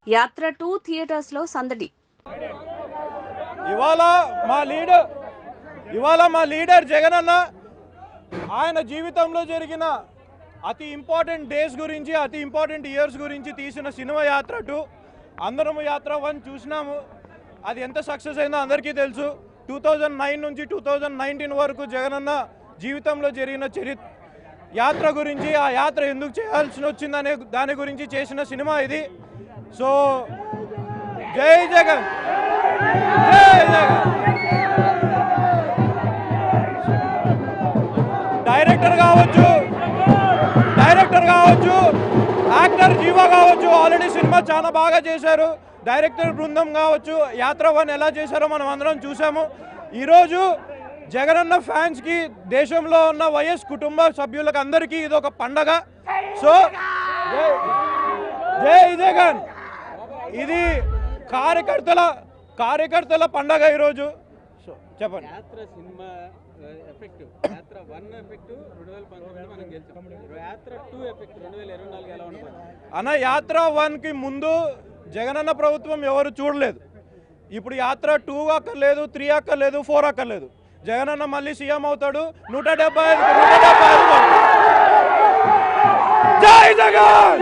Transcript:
యాత్ర 2 థియేటర్స్లో సందడి. ఇవాళ మా లీడర్ జగన్ అన్న ఆయన జీవితంలో జరిగిన అతి ఇంపార్టెంట్ డేస్ గురించి, అతి ఇంపార్టెంట్ ఇయర్స్ గురించి తీసిన సినిమా యాత్ర 2. అందరము యాత్ర 1 చూసినాము. అది ఎంత సక్సెస్ అయిందో అందరికీ తెలుసు. 2009 నుంచి 2019 వరకు జగన్ అన్న జీవితంలో జరిగిన యాత్ర గురించి, ఆ యాత్ర ఎందుకు చేయాల్సి వచ్చిందనే దాని గురించి చేసిన సినిమా ఇది. సో జై జగన్, జై జగన్. డైరెక్టర్ కావచ్చు, యాక్టర్ జీవా కావచ్చు, ఆల్రెడీ సినిమా చాలా బాగా చేశారు. డైరెక్టర్ బృందం కావచ్చు, యాత్ర 1 ఎలా చేశారో మనం అందరం చూసాము. ఈరోజు జగనన్న ఫ్యాన్స్కి, దేశంలో ఉన్న వైఎస్ కుటుంబ సభ్యులకు అందరికీ ఇది ఒక పండగ. సో జై జగన్. ఇది కార్యకర్తల పండగ ఈరోజు. సో చెప్పండి. యాత్ర సినిమా ఎఫెక్ట్, యాత్ర 1 ఎఫెక్ట్ 2019 మనం గెలిచాం. యాత్ర 2 ఎఫెక్ట్ 2024 ఎలా ఉంటుంది అన్న? యాత్ర 1కి ముందు జగనన్న ప్రభుత్వం ఎవరు చూడలేదు. ఇప్పుడు యాత్ర 2 అక్కర్లేదు, 3 అక్కర్లేదు, 4 అక్కర్లేదు. జగనన్న మళ్ళీ సీఎం అవుతాడు. 175 జై జగన్.